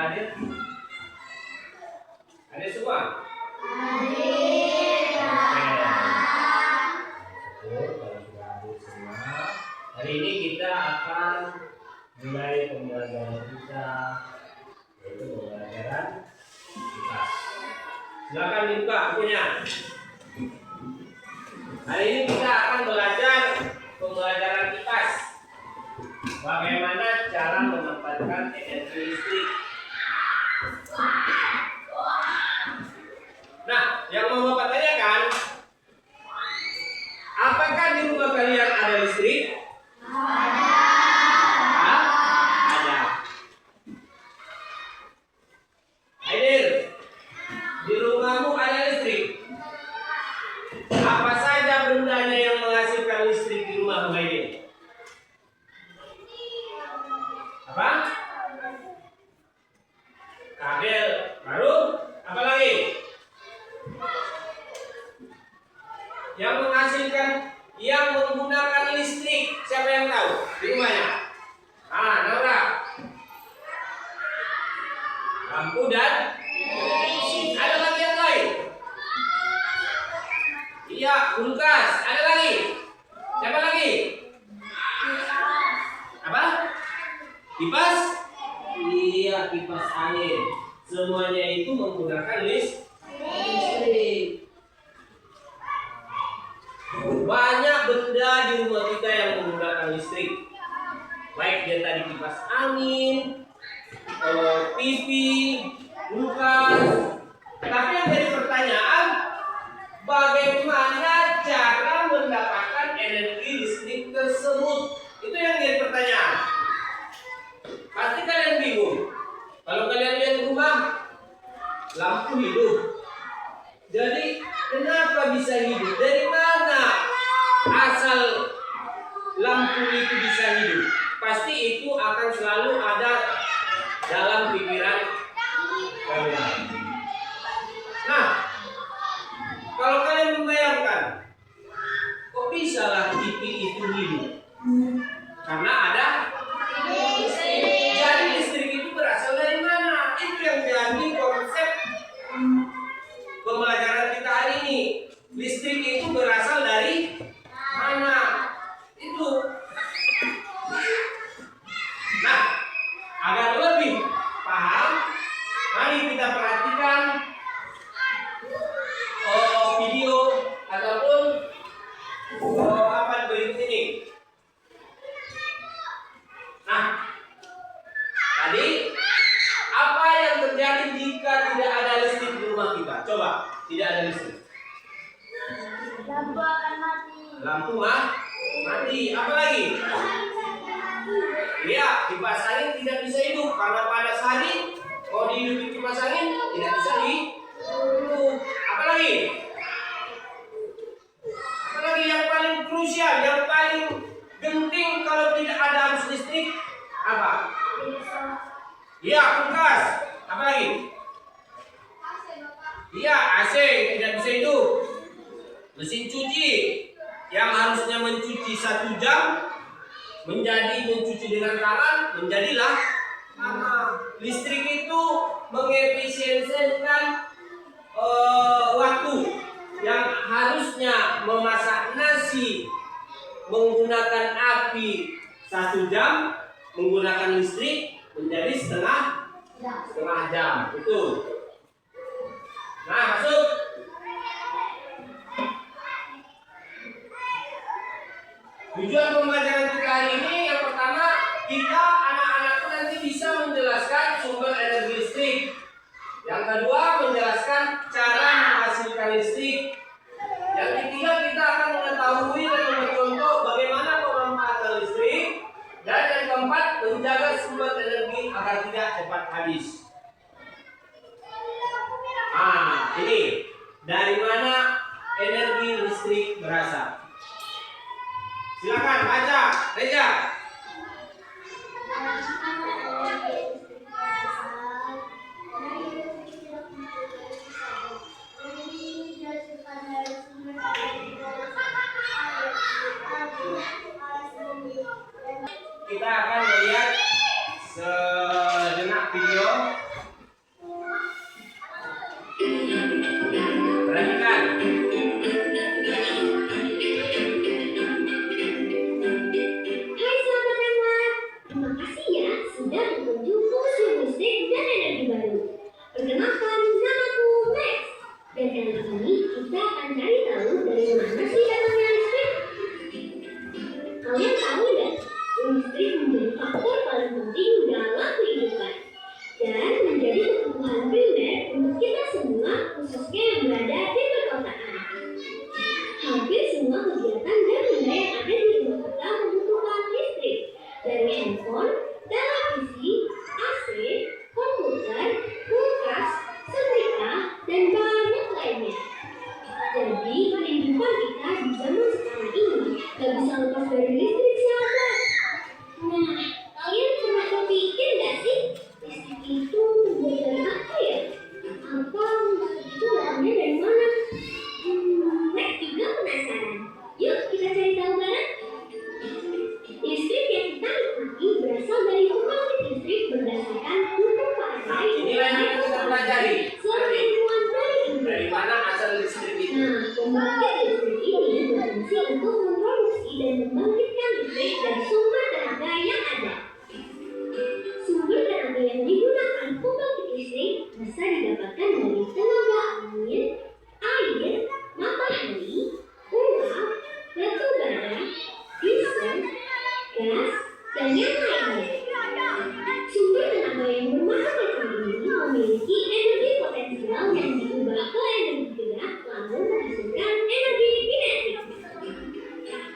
hadir? Hadir semua? Hadir. Kalau sudah hadir semua, hari ini kita akan mulai pembelajaran kita, yaitu pembelajaran kipas. Silakan dibuka bukunya. Hari ini kita akan belajar pembelajaran kipas. Bagaimana cara memanfaatkan energi listrik. Nah, yang mau Bapak tanyakan, apakah di rumah kalian ada listrik? Ada. Hadir, di rumahmu ada listrik. Apa saja bendanya yang menghasilkan listrik di rumahmu, Hadir? Apa? Kabel. Baru? Apa lagi? Yang menghasilkan, yang menggunakan listrik. Siapa yang tahu di rumahnya? Naura. Lampu dan ada lagi yang lain? Iya, kulkas. Ada lagi? Siapa lagi? Apa? Kipas? Iya, kipas angin. Semuanya itu menggunakan listrik. Banyak benda di rumah kita yang menggunakan listrik. Baik dia tadi kipas angin, TV, kulkas. Tapi yang jadi pertanyaan, bagaimana cara mendapatkan energi listrik tersebut? Itu yang jadi pertanyaan. Pasti kalian bingung. Kalau kalian lihat rumah, lampu hidup. Jadi kenapa bisa hidup? Dari mana asal lampu itu bisa hidup? Pasti itu akan selalu ada dalam pikiran kalian. Nah, kalau kalian membayangkan, kok bisa lah TV itu hidup? Karena ada listrik. Jadi listrik itu berasal dari mana? Itu yang jadi konsep pembelajaran kita hari ini. Listrik itu berasal dari mana? Itu. Nah, agar lebih paham, mari kita perhatikan video ataupun apa berikut ini. Nah, tadi apa yang terjadi jika tidak ada listrik di rumah kita? Coba, tidak ada listrik. Lampu akan mati. Lampu mati. Apa lagi? Iya, kipas angin tidak bisa hidup karena panas hari. Mau dihidupi kipas angin tidak bisa hidup. Apa lagi? Apa lagi yang paling krusial, yang paling genting kalau tidak ada arus listrik? Apa? Iya, kulkas. Apa lagi? Iya, AC tidak bisa hidup. Mesin cuci yang harusnya mencuci 1 jam menjadi mencuci dengan tangan, menjadilah lama. Listrik itu mengefisiensikan waktu yang harusnya memasak nasi menggunakan api 1 jam, menggunakan listrik menjadi setengah jam. Itu. Nah, masuk. Tujuan pembelajaran kita hari ini yang pertama, kita anak-anakku nanti bisa menjelaskan sumber energi listrik. Yang kedua, menjelaskan cara menghasilkan listrik. Yang ketiga, kita akan mengetahui dan mencontoh bagaimana pemanfaatan listrik. Dan yang keempat, menjaga sumber energi agar tidak cepat habis. Ini dari mana energi listrik berasal? Silakan baca, Reza. Kita akan melihat sejenak video sudah menuju museum listrik dan energi baru. Perkenalkan, namaku Max. Dan kali ini kita akan cari tahu dari mana sih datangnya listrik. Kalian tahu ya, listrik menjadi faktor paling penting dalam kehidupan dan menjadi kebutuhan primer untuk kita semua, khususnya yang berada di perkotaan. Hampir semua kegiatan dan benda yang ada di rumah kita membutuhkan listrik, dari handphone, televisi, AC, komputer, kulkas, setrika, dan banyak lainnya. Jadi kehidupan kita di zaman sekarang ini gak bisa lepas dari listrik, sahabat. Nah, kalian pernah berpikir gak sih listrik itu terbuat dari apa ya? Apa listrik itu bahannya dari mana? Max juga penasaran. Yuk kita cari tahu bareng. Listrik yang kita nikmati berasal dari pembangkit listrik berdasarkan hukum Faraday. Inilah yang kita pelajari. Suatu ilmuwan dari Inggris. Dari mana asal listrik itu? Nah, pembangkit listrik ini berfungsi untuk memproduksi dan membangkitkan listrik dari sumber tenaga yang ada. Sumber tenaga yang digunakan pembangkit listrik bisa didapatkan dari tenaga angin, air, matahari, uap, batu bara, diesel, gas, dan yang lainnya. Sumber tenaga yang bermacam-macam ini memiliki energi potensial yang diubah ke energi gerak lalu menghasilkan energi kinetik.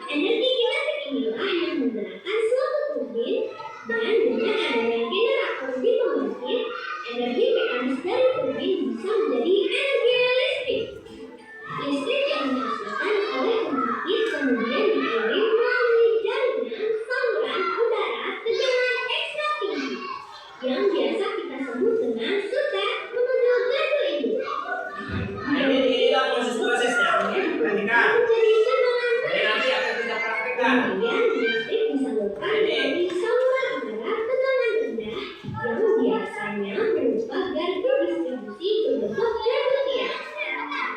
Energi kinetik inilah yang menggerakkan suatu turbin dan dengan adanya generator di pembangkit, energi mekanis dari turbin bisa menjadi energi listrik. Listrik yang dihasilkan oleh pembangkit kemudian dikirim melalui jaringan saluran udara tegangan ekstra tinggi yang biasa kita sebut dengan sutet menuju gardu induk. Inilah proses-prosesnya. Perhatikan. Menjadi tegangan Jadi nanti akan kita praktekkan. kemudian listrik disalurkan melalui saluran udara tegangan rendah yang biasanya berupa gardu distribusi berbentuk gardu tiang.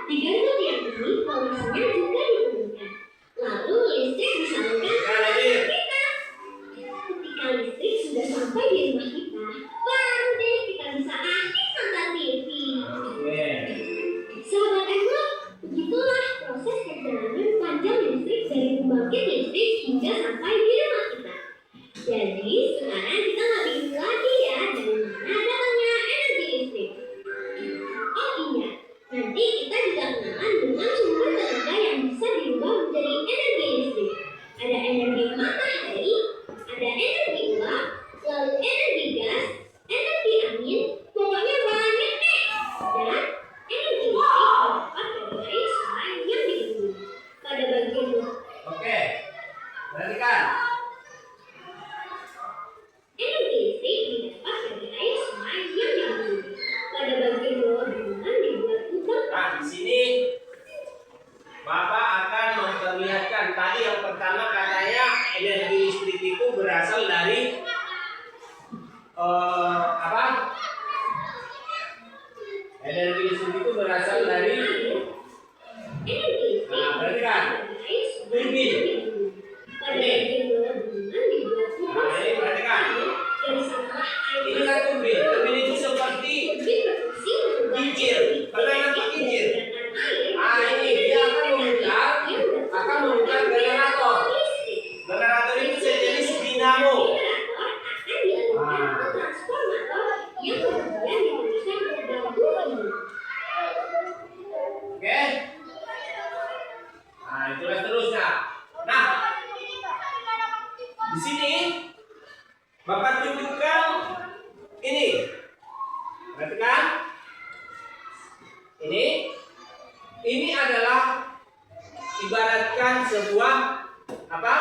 Di gardu tiang ini polisinya juga diturunkan. Lalu listrik disalurkan ke rumah kita. Ketika listrik sudah sampai di rumah kita, baru deh kita bisa aktif nonton TV. Oke. Sahabat Ekor, begitulah proses perjalanan panjang listrik dari pembangkit listrik hingga sampai di rumah kita. Jadi sekarang kita nggak bingung lagi ya dari mana datangnya energi listrik. Oh iya, nanti kita juga kenalan dengan sumber tenaga yang bisa dirubah menjadi energi listrik. Ada energi matahari, ada energi uap, lalu energi gas, energi angin, pokoknya banyak deh. Dan energi listrik dapat dari air sungai yang dibendung. Pada bagian Oke. Perhatikan. energi listrik didapat dari air sungai yang dibendung. Pada bagian bawah bendungan dibuat lubang. Nah, di sini Bapak akan memperlihatkan tadi yang pertama katanya energi listrik itu berasal dari apa? Energi listrik itu berasal dari Energi listrik Nah, perhatikan. dari air sungai Turbin. yang dibendung. Pada Ini. bagian bawah bendungan dibuat lubang. Nah, ini perhatikan. Dari sanalah air Ini kan turbin. Turbin itu seperti turbin berfungsi mengubah kincir. Pernah nampak kincir? Ah, ini dia akan memutar generator. Generator itu sejenis dinamo. Oke. Nah, itulah seterusnya. Nah, di sini Bapak tunjukkan ini. Perhatikan. Ini adalah ibaratkan sebuah apa?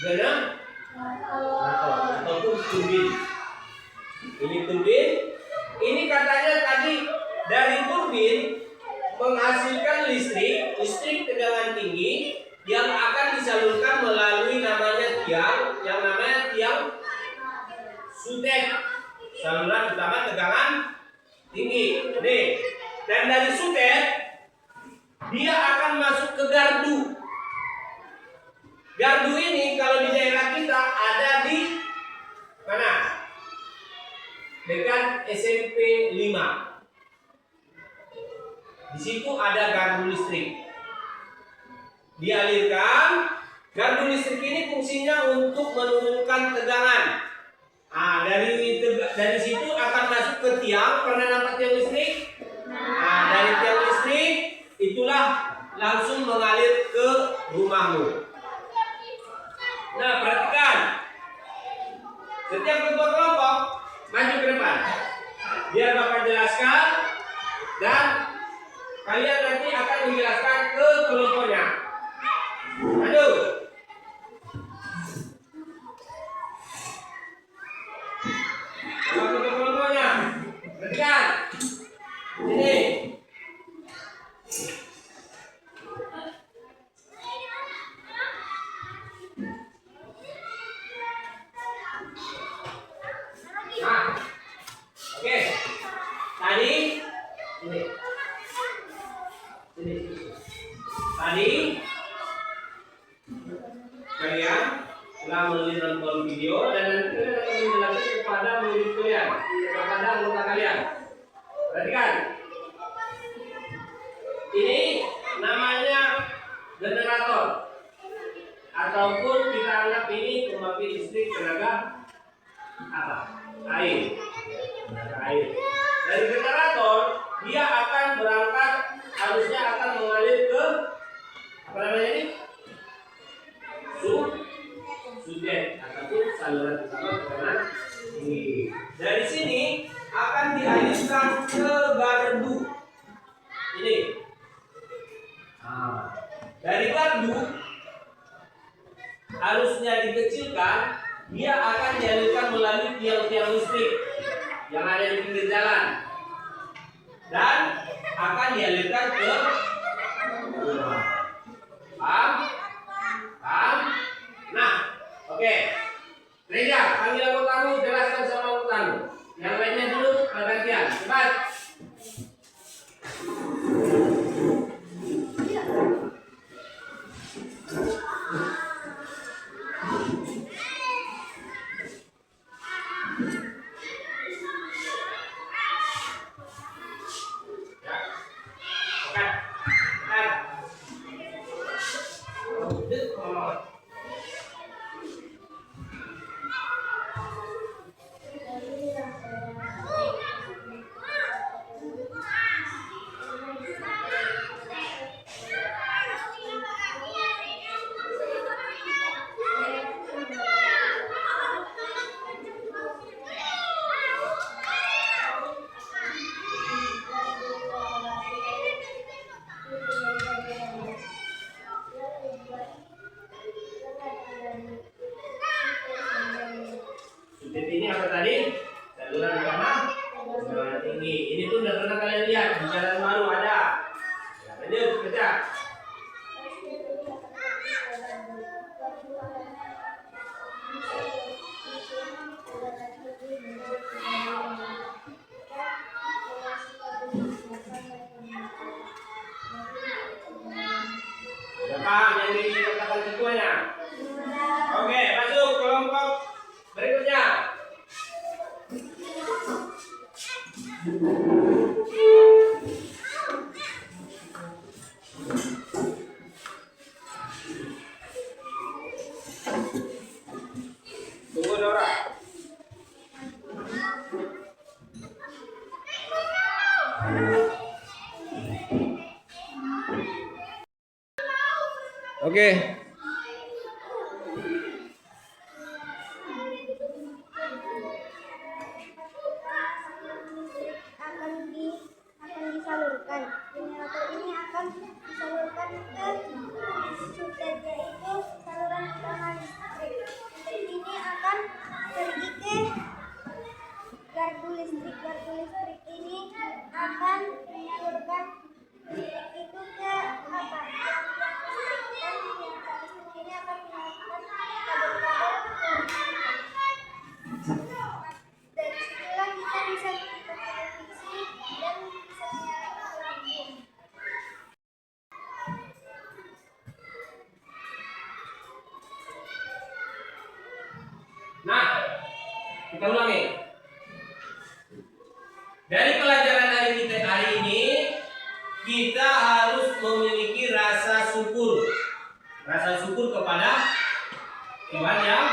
Generator ataupun turbin. Ini turbin. Ini katanya tadi dari turbin menghasilkan listrik tegangan tinggi yang akan disalurkan melalui namanya tiang, yang namanya tiang sutet, saluran utama tegangan tinggi. Nih, dan dari sutet dia akan masuk ke gardu. Gardu ini kalau di daerah kita ada di dekat SMP 5. Di situ ada gardu listrik. Dialirkan, gardu listrik ini fungsinya untuk menurunkan tegangan. Nah, dari situ akan masuk ke tiang. Pernah nampak tiang listrik? Nah, dari tiang listrik itulah langsung mengalir ke rumahmu. Nah, perhatikan. Setiap ketua kelompok maju ke depan. Biar Bapak jelaskan dan kalian nanti akan menjelaskan ke kelompoknya. Maju. Bapak ke kelompoknya. Perhatikan. Sini. Nah, oke. Tadi ini. Sini. Tadi kalian telah menonton video dan nanti kalian akan menjelaskan kepada murid kalian, kepada anggota kalian. Perhatikan. Ini namanya generator ataupun kita anggap ini pembangkit listrik tenaga apa? Air. Tenaga air. Dari generator dia akan berangkat, harusnya akan mengalir ke apa namanya ini? Sudet ataupun saluran utama tekanan tinggi. Dari sini akan dialirkan ke gardu ini. Nah, dari gardu arusnya dikecilkan, dia akan dialirkan melalui tiang-tiang listrik yang ada di pinggir jalan dan akan dialirkan ke rumah. Paham? Paham? Nah, oke. Reza, panggil anggotamu, jelaskan sama anggotamu. Yang lainnya dulu pergantian. Cepat. Ini apa tadi? Saluran utama, saluran tinggi. Ini tuh udah pernah kalian lihat di jalan baru ada. Lanjut kerja. Paham yang dikatakan ketuanya? Oke, masuk kelompok berikutnya. Tunggu Dora. Oke. Akan disalurkan. Generator ini akan disalurkan ke sudet, yaitu saluran utama listrik. Listrik ini akan pergi ke gardu listrik. Gardu listrik ini akan menyalurkan listrik itu ke apa? Dan tiang listrik ini akan menyalurkan kabel-kabel ke dari situlah kita bisa menonton televisi dan bisa menyalakan lampu. Nah, kita ulangi. Dari pelajaran hari ini, kita harus memiliki rasa syukur. Rasa syukur kepada Tuhan yang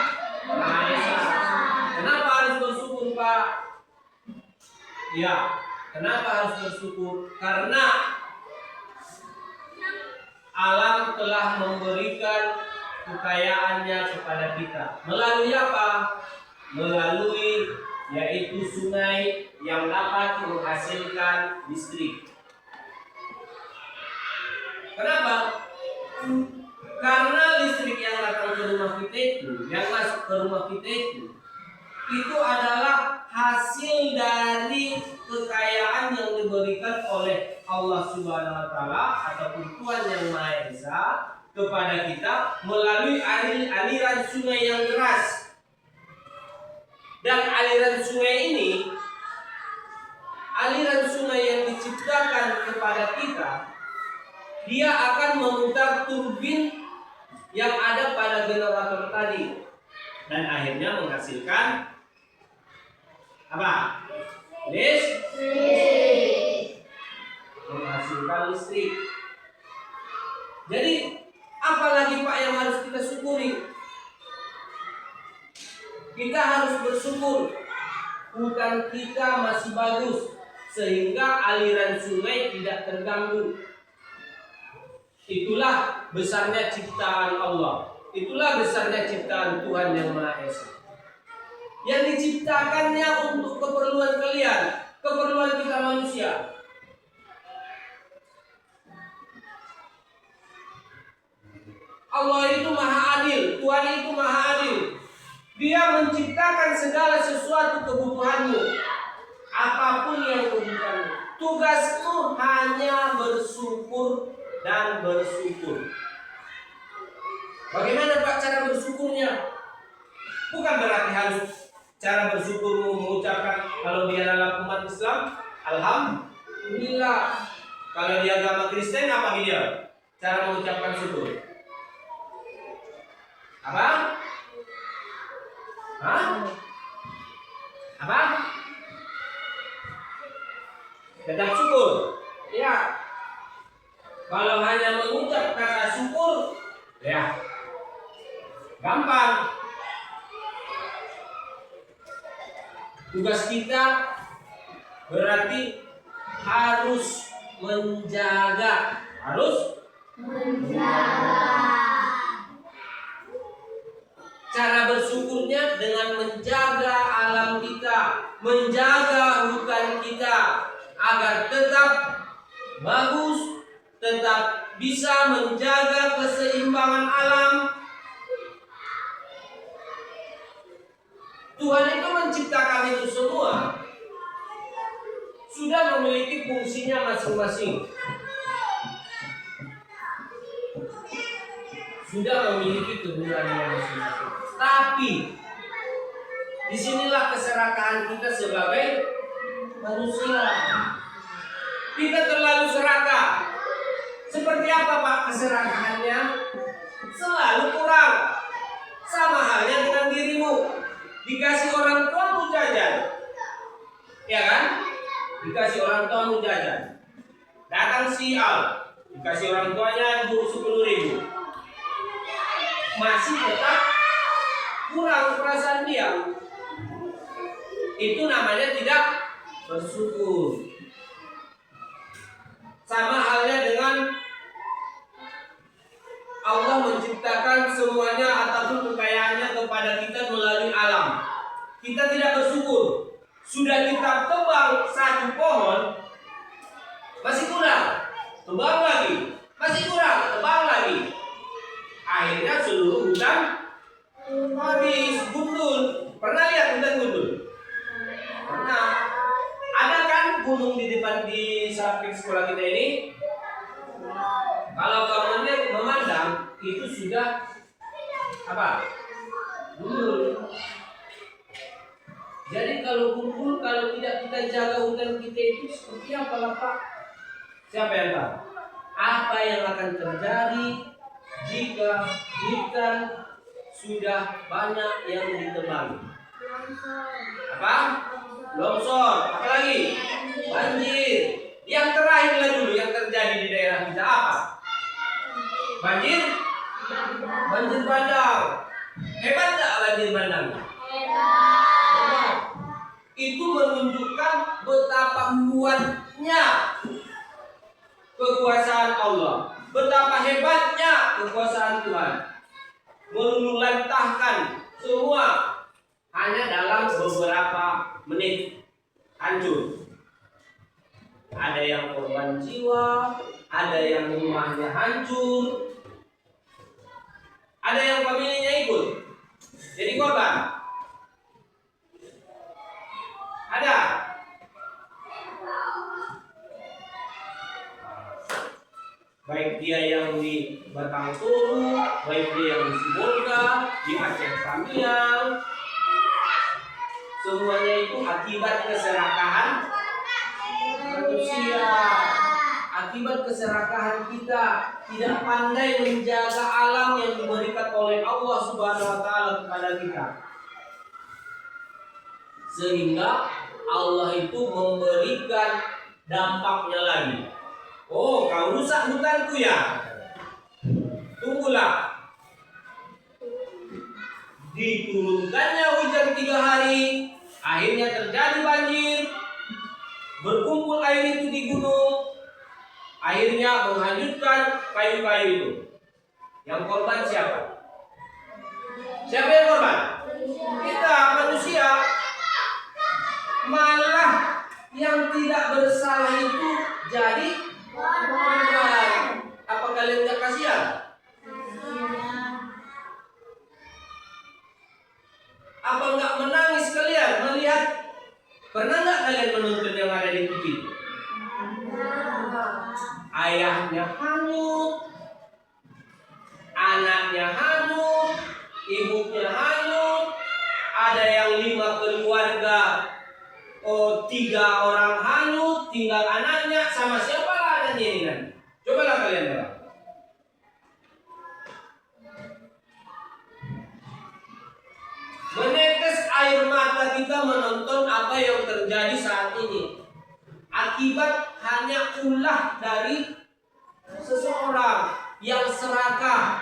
Maha Esa. Kenapa harus bersyukur, Pak? Ya, kenapa harus bersyukur? Karena alam telah memberikan kekayaannya kepada kita. Melalui apa? Melalui yaitu sungai yang dapat menghasilkan listrik. Kenapa? Karena listrik yang datang ke rumah kita itu, yang masuk ke rumah kita itu adalah hasil dari kekayaan yang diberikan oleh Allah Subhanahu wa taala ataupun Tuhan yang Maha Esa kepada kita melalui aliran sungai yang deras. Dan aliran sungai ini, aliran sungai yang diciptakan kepada kita, dia akan memutar turbin yang ada pada generator tadi dan akhirnya menghasilkan apa? Listrik. Menghasilkan listrik. Jadi apalagi Pak yang harus kita syukuri? Kita harus bersyukur hutan kita masih bagus sehingga aliran sungai tidak terganggu. Itulah besarnya ciptaan Allah. Itulah besarnya ciptaan Tuhan yang Maha Esa. Yang diciptakannya untuk keperluan kalian, keperluan kita manusia. Allah itu Maha Adil, Tuhan itu Maha Adil. Dia menciptakan segala sesuatu kebutuhanmu, apapun yang kebutuhanmu. Tugasmu hanya bersyukur dan bersyukur. Bagaimana Pak cara bersyukurnya? Bukan berarti harus cara bersyukurmu mengucapkan kalau dia dalam umat Islam, alhamdulillah. Kalau dia agama Kristen, apa dia? Cara mengucapkan syukur. Apa? Hah? Apa? Tetap syukur. Ya. Kalau hanya mengucap kata syukur, ya gampang. Tugas kita berarti harus menjaga, cara bersyukurnya dengan menjaga alam kita, menjaga hutan kita agar tetap bagus, tetap bisa menjaga keseimbangan alam. Tuhan itu menciptakan itu semua sudah memiliki fungsinya masing-masing. Sudah memiliki kegunaannya masing-masing. Tapi disinilah keserakahan kita sebagai manusia. Kita terlalu serakah. Seperti apa Pak keserakahannya? Selalu kurang. Sama halnya dengan dirimu. Dikasih orang tuamu jajan, ya kan? Dikasih orang tuamu jajan. Datang si Al, dikasih orang tuanya 10.000. Masih tetap kurang perasaan dia. Itu namanya tidak bersyukur. Sama halnya dengan Allah menciptakan semuanya ataupun kekayaannya kepada kita melalui alam. Kita tidak bersyukur. Sudah kita tebang satu pohon, masih kurang. Tebang lagi, masih kurang. Tebang lagi. Akhirnya seluruh hutan habis, gundul. Pernah lihat hutan gundul? Pernah. Ada kan gunung di depan di samping sekolah kita ini? Kalau kamu lihat memandang itu sudah apa? Gundul. Jadi kalau gundul, kalau tidak kita jaga hutan kita itu seperti apa lah Pak? Siapa yang tahu? Apa yang akan terjadi jika hutan sudah banyak yang ditebang? Apa? Longsor. Apa lagi? kuatnya kekuasaan Allah, betapa hebatnya kekuasaan Tuhan, meluluhlantahkan semua hanya dalam beberapa menit hancur. Ada yang korban jiwa, ada yang rumahnya hancur, ada yang familinya ikut jadi korban. Ada. Baik dia yang di Batang Toru, baik dia yang di Sibolga, di Aceh Tamiang, semuanya itu akibat keserakahan manusia, akibat keserakahan kita, tidak pandai menjaga alam yang diberikan oleh Allah Subhanahu wa taala kepada kita. Sehingga Allah itu memberikan dampaknya lagi. Oh, kau rusak hutanku ya? Tunggulah. Diturunkannya hujan 3 hari, akhirnya terjadi banjir, berkumpul air itu di gunung, akhirnya menghanyutkan kayu-kayu itu. Yang korban siapa? Siapa yang korban? Kita manusia. Malah yang tidak bersalah itu jadi korban. Apa kalian gak kasihan? Apa nggak menangis kalian melihat? Pernah nggak kalian menonton yang ada di TV? Ayahnya hanyut, anaknya hanyut, ibunya hanyut, ada yang 5 keluarga, 3 orang hanyut, tinggal anaknya, sama siapa lah anaknya ini kan? Cobalah kalian lihat. Menetes air mata kita menonton apa yang terjadi saat ini. Akibat hanya ulah dari seseorang yang serakah,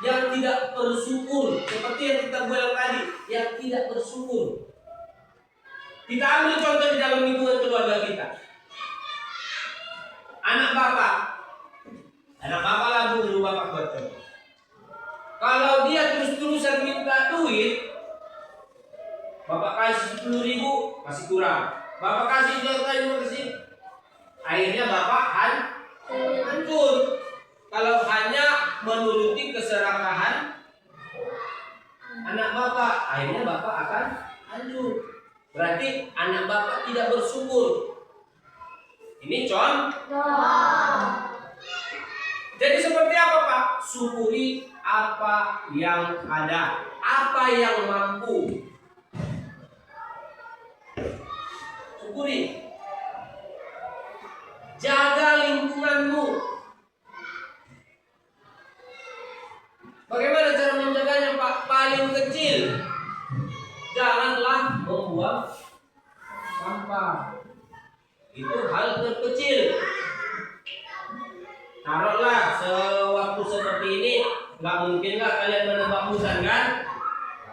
yang tidak bersyukur, seperti yang kita bilang tadi, yang tidak bersyukur. Kita ambil contoh di dalam lingkungan keluarga kita. Anak bapak lah dulu bapak betul. Kalau dia terus-terusan minta duit, bapak kasih 10.000 masih kurang, bapak kasih 2 kasih, akhirnya bapak hancur. Kalau hanya menuruti keserakahan anak bapak, akhirnya bapak akan hancur. Berarti anak bapak tidak bersyukur. Ini contoh. Jadi seperti apa Pak? Syukuri apa yang ada, apa yang mampu. Syukuri. Jaga lingkunganmu. Bagaimana cara menjaganya Pak? Paling kecil, janganlah membuang sampah. Itu hal terkecil. Taruhlah sewaktu seperti ini, nggak mungkinlah kalian menebang hutan kan?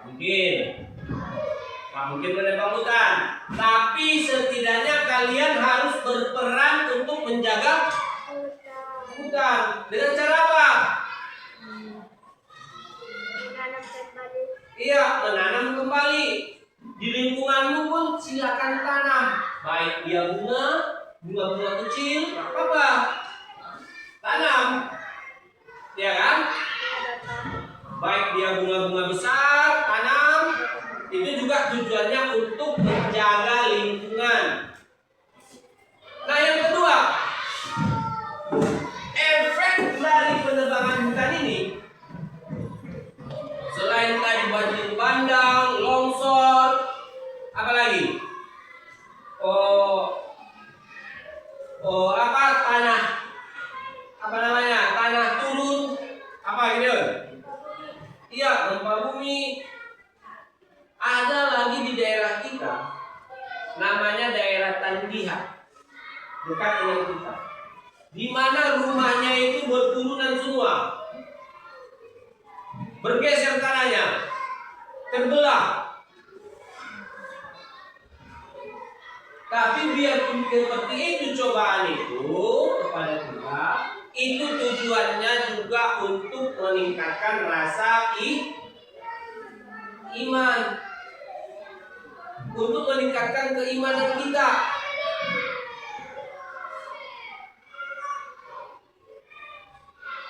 Nggak mungkin menebang hutan. Tapi setidaknya kalian harus berperan untuk menjaga hutan. Dengan cara apa? Iya, menanam kembali. Di lingkunganmu pun silakan tanam. Baik dia bunga kecil, apa? Tanam. Ya kan? Baik dia bunga-bunga besar, tanam. Itu juga tujuannya untuk menjaga lingkungan. Nah, yang kedua, efek dari penebangan hutan ini, selain tadi banjir bandang, longsor, apa lagi? Tanah turun, apa gitu? Iya, gempa bumi. Ada lagi di daerah kita, namanya daerah Tandiha, dekat dengan kita, di mana rumahnya itu berturunan semua, bergeser tanahnya, terbelah. Tapi biarpun seperti itu cobaan itu kepada kita, itu tujuannya juga untuk meningkatkan rasa iman, untuk meningkatkan keimanan kita.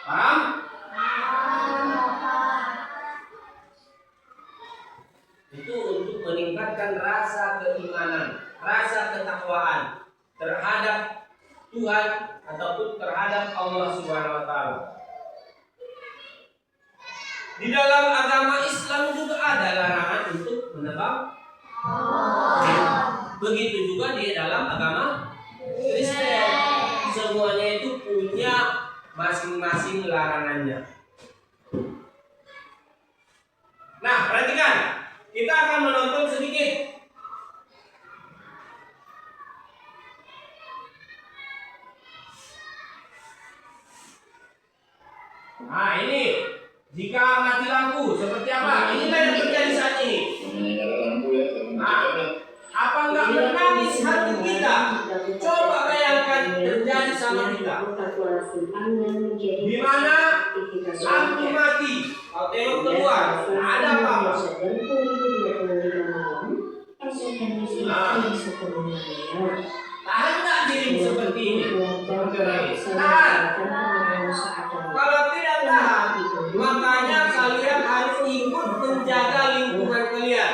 Paham? Itu untuk meningkatkan rasa keimanan, rasa ketakwaan terhadap Tuhan ataupun terhadap Allah Subhanahu wa taala. Di dalam agama Islam juga ada larangan untuk menebang. Begitu juga di dalam agama Kristen. Semuanya itu punya masing-masing larangannya. Nah, perhatikan. Kita akan menonton sedikit. Nah, ini jika mati lampu seperti apa? Inilah yang terjadi saat ini. Nah, apa enggak menangis hati kita? Coba bayangkan terjadi sama kita. Di mana lampu mati, kalau tengok keluar, ada apa-apa. Tahan nggak dirimu seperti ini? Tahan. Kalau tidak tahan, makanya kalian harus ikut menjaga lingkungan kalian.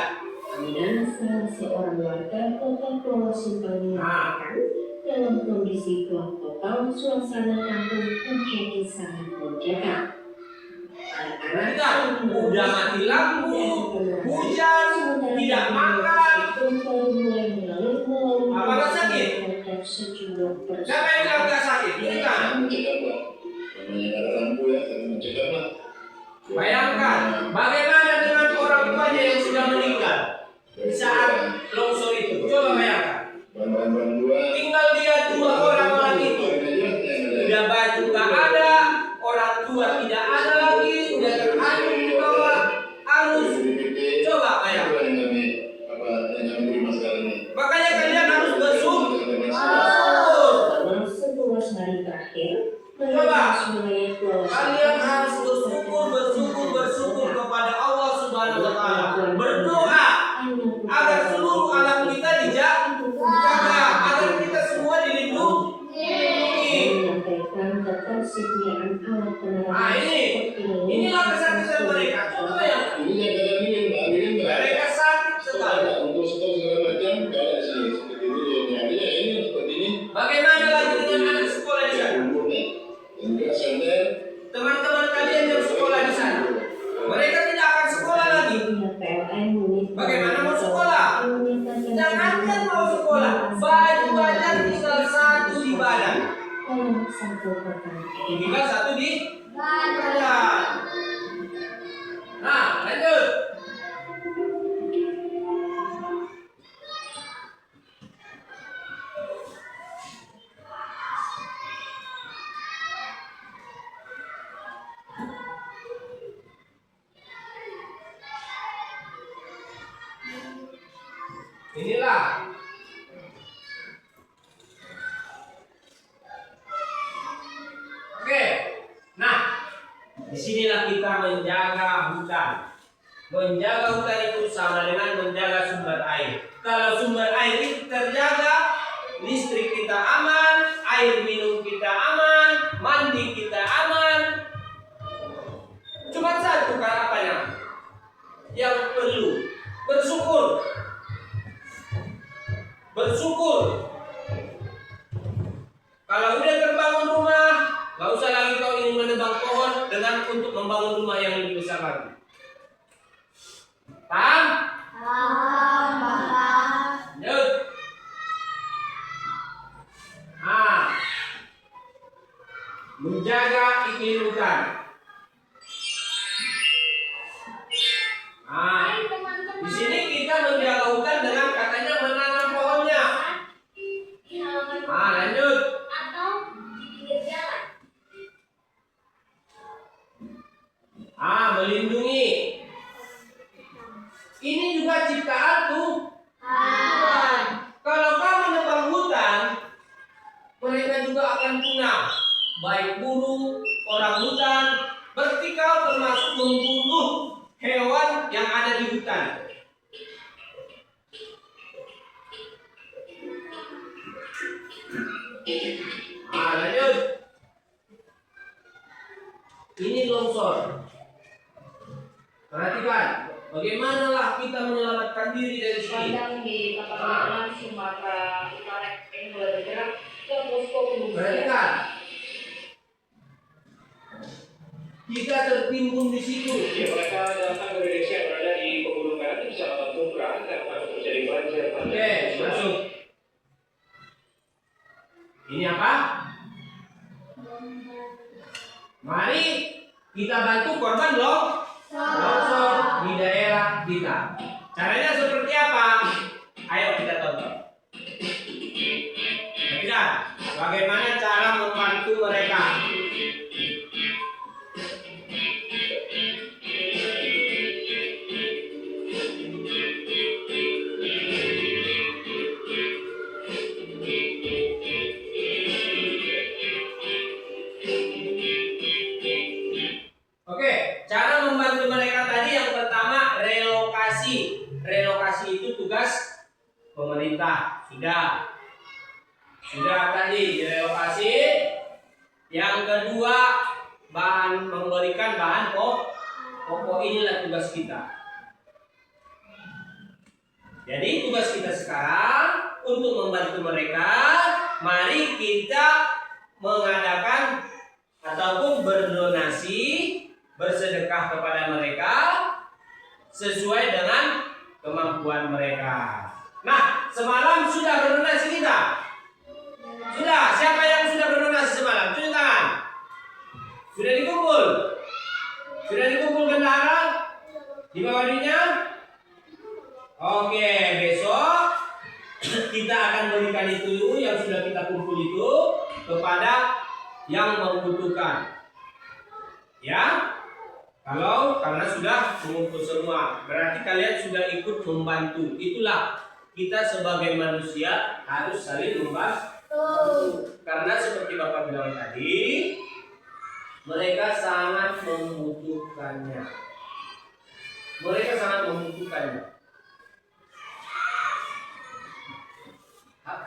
Seorang warga kota Pulau Simpang mengatakan dalam kondisi gelap total, suasana kampung menjadi sangat mencekam. Anak-anak udah mati lampu, hujan, tidak makan. Apakah sakit? Siapa yang bilang nggak sakit? Ini kan? Bayangkan, bagaimana dengan orang tuanya yang sudah meninggal saat longsor itu? Coba bayangkan. Tinggal dia 2 orang lagi itu. Udah baju nggak ada, orang tua tidak ada lagi, udah terhanyut di bawah arus. Coba bayangkan. Makanya kalian harus bersyukur. Coba kalian harus bersyukur kepada Allah Subhanahu wa taala. Berdoa agar seluruh alam kita dijaga, agar kita semua dilindungi. Nah, inilah kesakitan mereka. Coba ya. Mereka sakit sekali. Bagaimana lagi dengan anak sekolah di sana? Teman-teman kalian yang sekolah di sana, mereka tidak akan sekolah lagi. Bagaimana mau sekolah? Jangankan mau sekolah, baju aja tinggal 1 di badan. Tinggal 1 di badan. Nah, lanjut. Inilah oke. Nah, disinilah kita menjaga hutan. Menjaga hutan itu sama dengan menjaga sumber air. Kalau sumber air itu terjaga, listrik kita aman, air minum kita aman, mandi kita aman. Cuma satu apanya yang perlu bersyukur. Bersyukur. Kalau udah terbangun rumah, nggak usah lagi kau ingin menebang pohon dengan untuk membangun rumah yang lebih besar lagi. Paham? Yuk. Nah, menjaga iklim hutan. Nah, di sini kita menjaga hutan dengan katanya menanam pohonnya. Nah, lanjut. Atau di pinggir jalan. Melindungi. Ini juga ciptaan Tuhan. Kalau kau menebang ini longsor. Perhatikan, bagaimanalah kita menyelamatkan diri dari sini. Padang di Kepulauan Sumatera Utara yang mulai bergerak ke posko pengungsian. Perhatikan, kita tertimbun di situ. Ya, mereka datang dari desa yang berada di pegunungan bisa membantu perang karena terjadi banjir. Oke, masuk. Ini apa? Mari kita bantu korban longsor di daerah kita. Caranya seperti apa? Ayo kita tonton. Lihat bagaimana cara membantu mereka. Oke, cara membantu mereka tadi yang pertama relokasi. Relokasi itu tugas pemerintah. Sudah tadi direlokasi. Yang kedua, memberikan bahan pokok inilah tugas kita. Jadi tugas kita sekarang untuk membantu mereka, mari kita mengadakan ataupun berdonasi, bersedekah kepada mereka sesuai dengan kemampuan mereka. Nah, semalam sudah berdonasi kita? Sudah. Siapa yang sudah berdonasi semalam? Tunjuk tangan. Sudah dikumpul? Sudah dikumpul bendahara? Di bawahnya? Oke, besok kita akan berikan itu yang sudah kita kumpul itu kepada yang membutuhkan. Ya? Karena sudah mengumpul semua, berarti kalian sudah ikut membantu. Itulah kita sebagai manusia harus saling membantu. Karena seperti Bapak bilang tadi, mereka sangat membutuhkannya.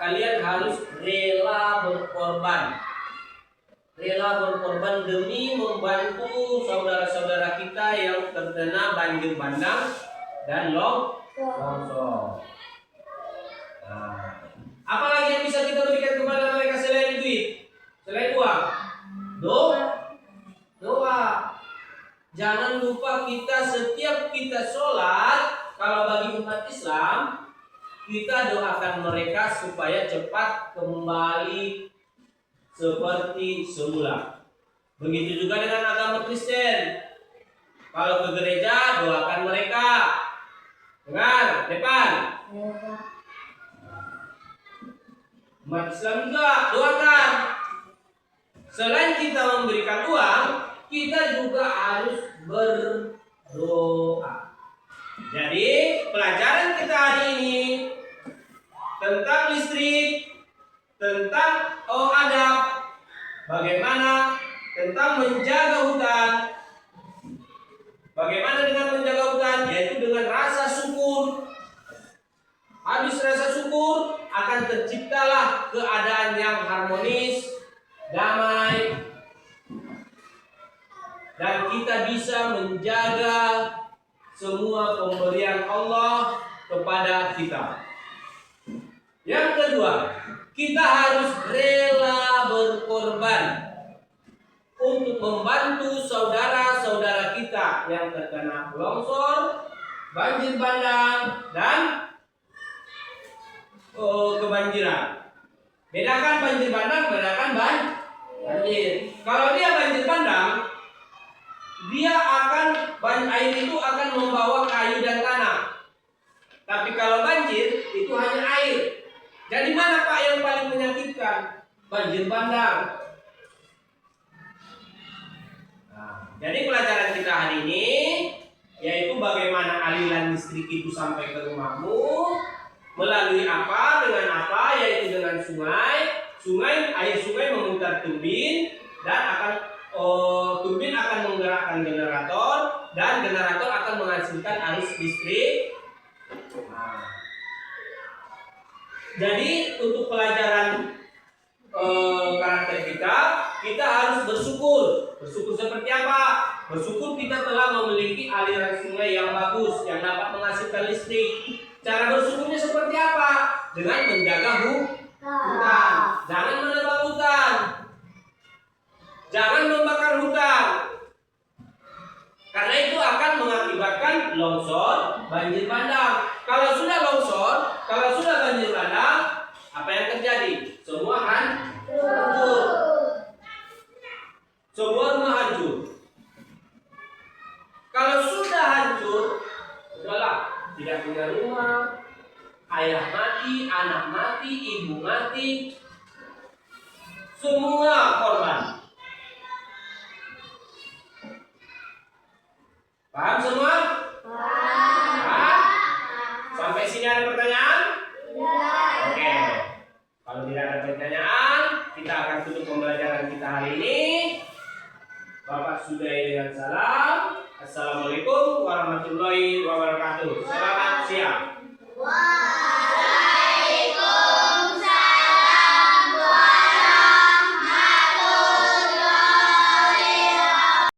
Kalian harus rela berkorban demi membantu saudara-saudara kita yang terkena banjir bandang dan longsor. Nah, apalagi yang bisa kita berikan kepada mereka selain duit, selain uang? Doa. Jangan lupa setiap kita sholat, kalau bagi umat Islam, kita doakan mereka supaya cepat kembali seperti semula. Begitu juga dengan agama Kristen. Kalau ke gereja, doakan mereka. Dengar, depan. Umat Islam juga doakan. Selain kita memberikan uang, kita juga harus berdoa. Jadi pelajaran kita hari ini tentang listrik, tentang adab, bagaimana tentang menjaga hutan. Bagaimana dengan menjaga hutan? Yaitu dengan rasa syukur. Habis rasa syukur, akan terciptalah keadaan yang harmonis, damai, dan kita bisa menjaga semua pemberian Allah kepada kita. Yang kedua, kita harus rela berkorban untuk membantu saudara-saudara kita yang terkena longsor, banjir bandang, dan kebanjiran. Bedakan banjir bandang, bedakan banjir. Kalau dia banjir bandang, air itu akan membawa kayu dan tanah. Tapi kalau banjir, itu hanya air. Jadi mana Pak yang paling menyakitkan? Banjir bandang. Nah, jadi pelajaran kita hari ini yaitu bagaimana aliran listrik itu sampai ke rumahmu melalui apa? Dengan apa? Yaitu dengan sungai. Air sungai memutar turbin dan turbin akan menggerakkan generator dan generator akan menghasilkan arus listrik. Nah, jadi untuk pelajaran karakter kita harus bersyukur Bersyukur seperti apa? Bersyukur kita telah memiliki aliran sungai yang bagus yang dapat menghasilkan listrik. Cara bersyukurnya seperti apa? Dengan menjaga hutan. Jangan menebang hutan. Jangan membakar hutan. Karena itu akan mengakibatkan longsor, banjir bandang. Kalau sudah longsor, kalau sudah banjir bandang, apa yang terjadi? Semua hancur. Semua rumah hancur. Kalau sudah hancur, udahlah, tidak punya rumah, ayah mati, anak mati, ibu mati, semua korban. Paham semua? Paham? Sampai sini ada pertanyaan? Oke. Kalau tidak ada pertanyaan, kita akan tutup pembelajaran kita hari ini. Bapak sudahi dengan salam. Assalamualaikum warahmatullahi wabarakatuh. Selamat siang.